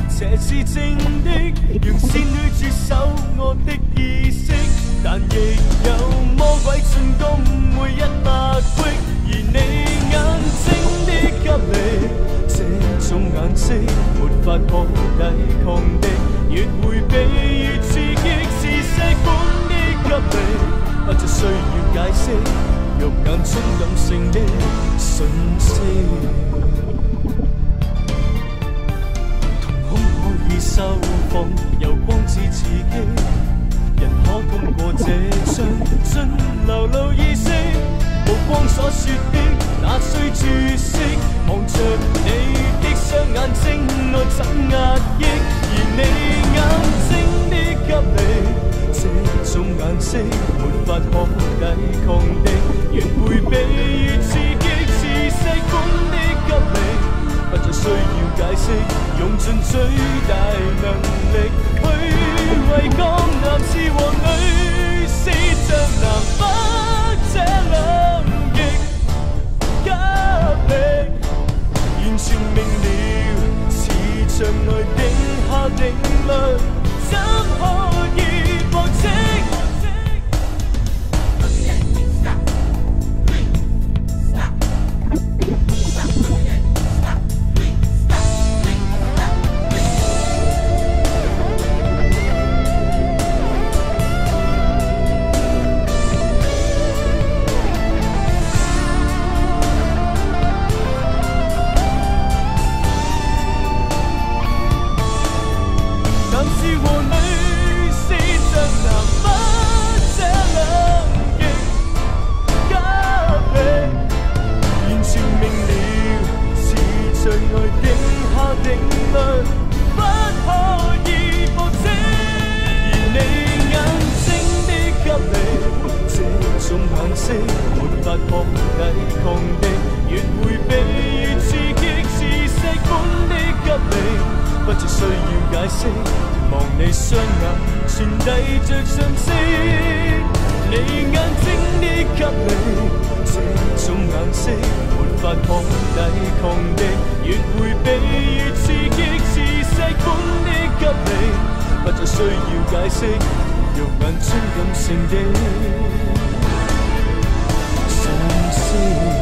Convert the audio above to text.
邪是正的，讓仙女接手我的意識，但亦有魔鬼進攻每一百隙，而你眼睛的給力，這種顏色沒法可抵抗的，越迴避越刺激，是世本的給力，不再需要解釋，肉眼中感性的訊息。收放由光之刺激，人可通過這張盡流露意識，無光所說的那需注釋，望着你的雙眼睛我怎壓抑，而你眼睛的給力，這種顏色沒法可抵抗的，越迴避越刺激，是世本的給力，不再需要解釋，用盡最大能力去為抗男士和女士，像南北這兩極給力，完全明了，似像來定下定律，怎可以駁斥？望你雙眼傳遞着訊息，你眼睛的給力，這種顏色沒法可抵抗的，越迴避越刺激，是世本的給力，不再需要解釋，肉眼中感性的訊息。